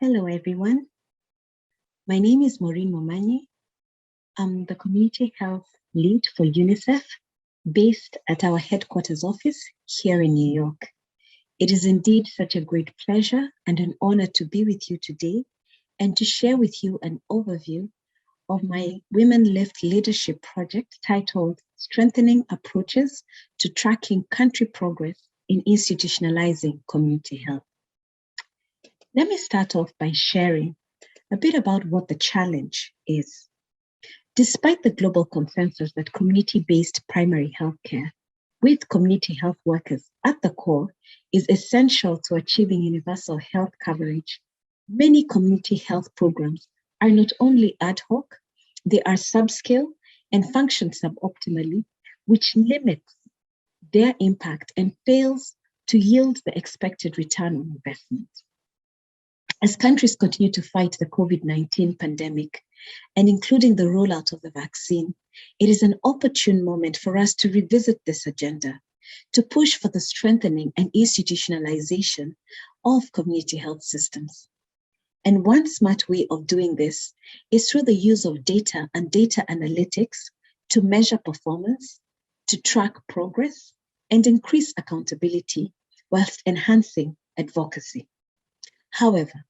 Hello, everyone. My name is Maureen Momanyi. I'm the community health lead for UNICEF, based at our headquarters office here in New York. It is indeed such a great pleasure and an honor to be with you today and to share with you an overview of my WomenLift leadership project titled Strengthening Approaches to Tracking Country Progress in Institutionalizing Community Health. Let me start off by sharing a bit about what the challenge is. Despite the global consensus that community-based primary healthcare with community health workers at the core is essential to achieving universal health coverage, many community health programs are not only ad hoc, they are subscale and function suboptimally, which limits their impact and fails to yield the expected return on investment. As countries continue to fight the COVID-19 pandemic, and including the rollout of the vaccine, it is an opportune moment for us to revisit this agenda, to push for the strengthening and institutionalization of community health systems. And one smart way of doing this is through the use of data and data analytics to measure performance, to track progress, and increase accountability whilst enhancing advocacy. However,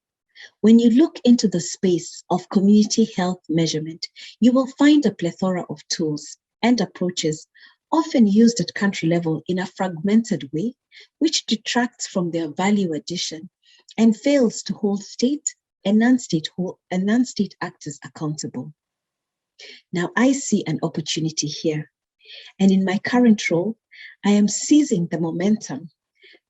when you look into the space of community health measurement, you will find a plethora of tools and approaches often used at country level in a fragmented way, which detracts from their value addition and fails to hold state and non-state actors accountable. Now, I see an opportunity here, and in my current role, I am seizing the momentum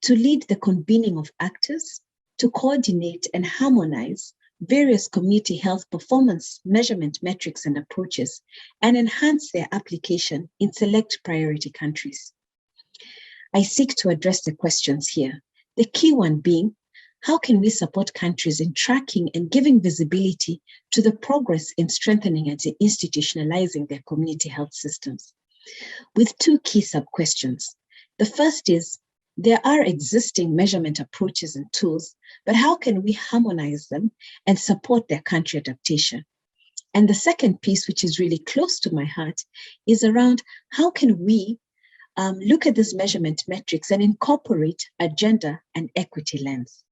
to lead the convening of actors to coordinate and harmonize various community health performance measurement metrics and approaches and enhance their application in select priority countries. I seek to address the questions here, the key one being, how can we support countries in tracking and giving visibility to the progress in strengthening and institutionalizing their community health systems? With two key sub-questions. The first is, there are existing measurement approaches and tools, but how can we harmonize them and support their country adaptation? And the second piece, which is really close to my heart, is around how can we look at these measurement metrics and incorporate a gender and equity lens.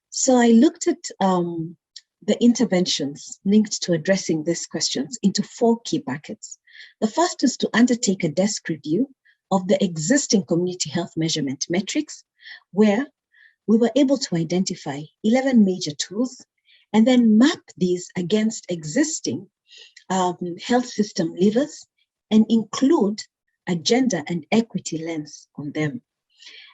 So I looked at the interventions linked to addressing these questions into four key buckets. The first is to undertake a desk review of the existing community health measurement metrics, where we were able to identify 11 major tools and then map these against existing health system levers and include a gender and equity lens on them.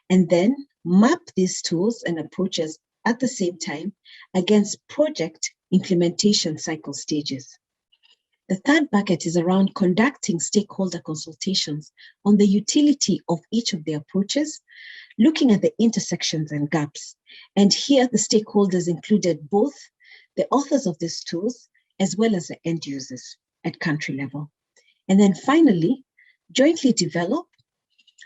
And then map these tools and approaches at the same time against project implementation cycle stages. The third bucket is around conducting stakeholder consultations on the utility of each of the approaches, looking at the intersections and gaps. And here the stakeholders included both the authors of these tools as well as the end users at country level. And then finally, jointly develop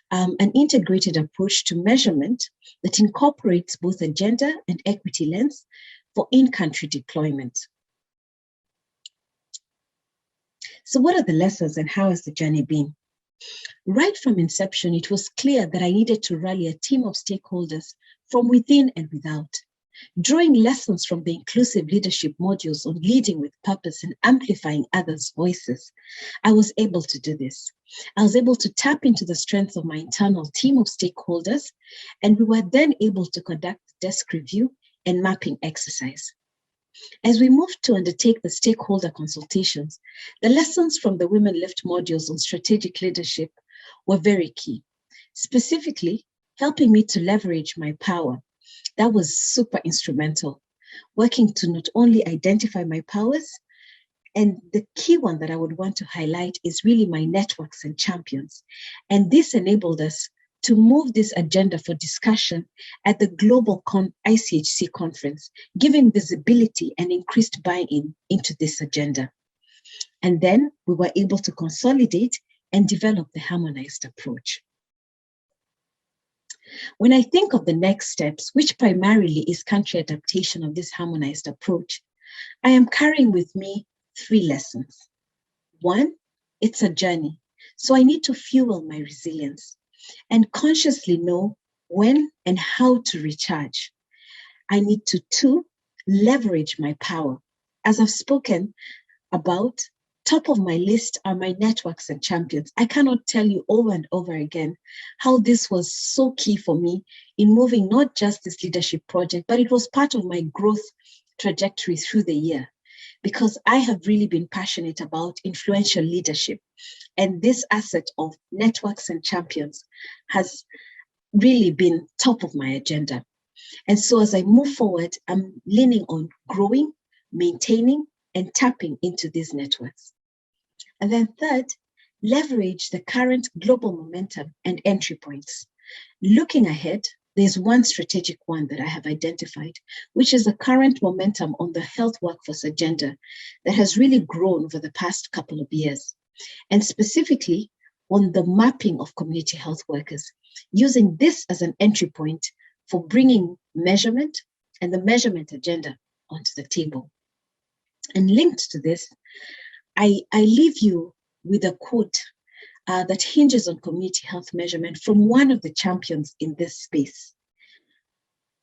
an integrated approach to measurement that incorporates both a gender and equity lens for in-country deployment. So what are the lessons and how has the journey been? Right from inception, it was clear that I needed to rally a team of stakeholders from within and without. Drawing lessons from the inclusive leadership modules on leading with purpose and amplifying others' voices, I was able to do this. I was able to tap into the strength of my internal team of stakeholders, and we were then able to conduct the desk review and mapping exercise. As we moved to undertake the stakeholder consultations, the lessons from the WomenLift modules on strategic leadership were very key, specifically helping me to leverage my power. That was super instrumental, working to not only identify my powers, and the key one that I would want to highlight is really my networks and champions. And this enabled us to move this agenda for discussion at the global ICHC conference, giving visibility and increased buy-in into this agenda. And then we were able to consolidate and develop the harmonized approach. When I think of the next steps, which primarily is country adaptation of this harmonized approach, I am carrying with me 3 lessons. 1, it's a journey. So I need to fuel my resilience and consciously know when and how to recharge. I need to 2, leverage my power. As I've spoken about, top of my list are my networks and champions. I cannot tell you over and over again how this was so key for me in moving not just this leadership project, but it was part of my growth trajectory through the year, because I have really been passionate about influential leadership. And this asset of networks and champions has really been top of my agenda. And so as I move forward, I'm leaning on growing, maintaining, and tapping into these networks. And then 3rd, leverage the current global momentum and entry points. Looking ahead, there's one strategic one that I have identified, which is the current momentum on the health workforce agenda that has really grown over the past couple of years, and specifically on the mapping of community health workers, using this as an entry point for bringing measurement and the measurement agenda onto the table. And linked to this, I leave you with a quote that hinges on community health measurement from one of the champions in this space,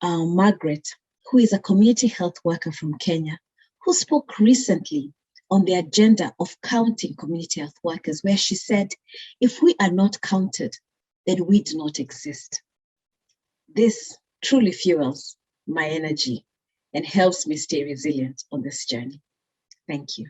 Margaret, who is a community health worker from Kenya, who spoke recently on the agenda of counting community health workers, where she said, if we are not counted, then we do not exist. This truly fuels my energy and helps me stay resilient on this journey. Thank you.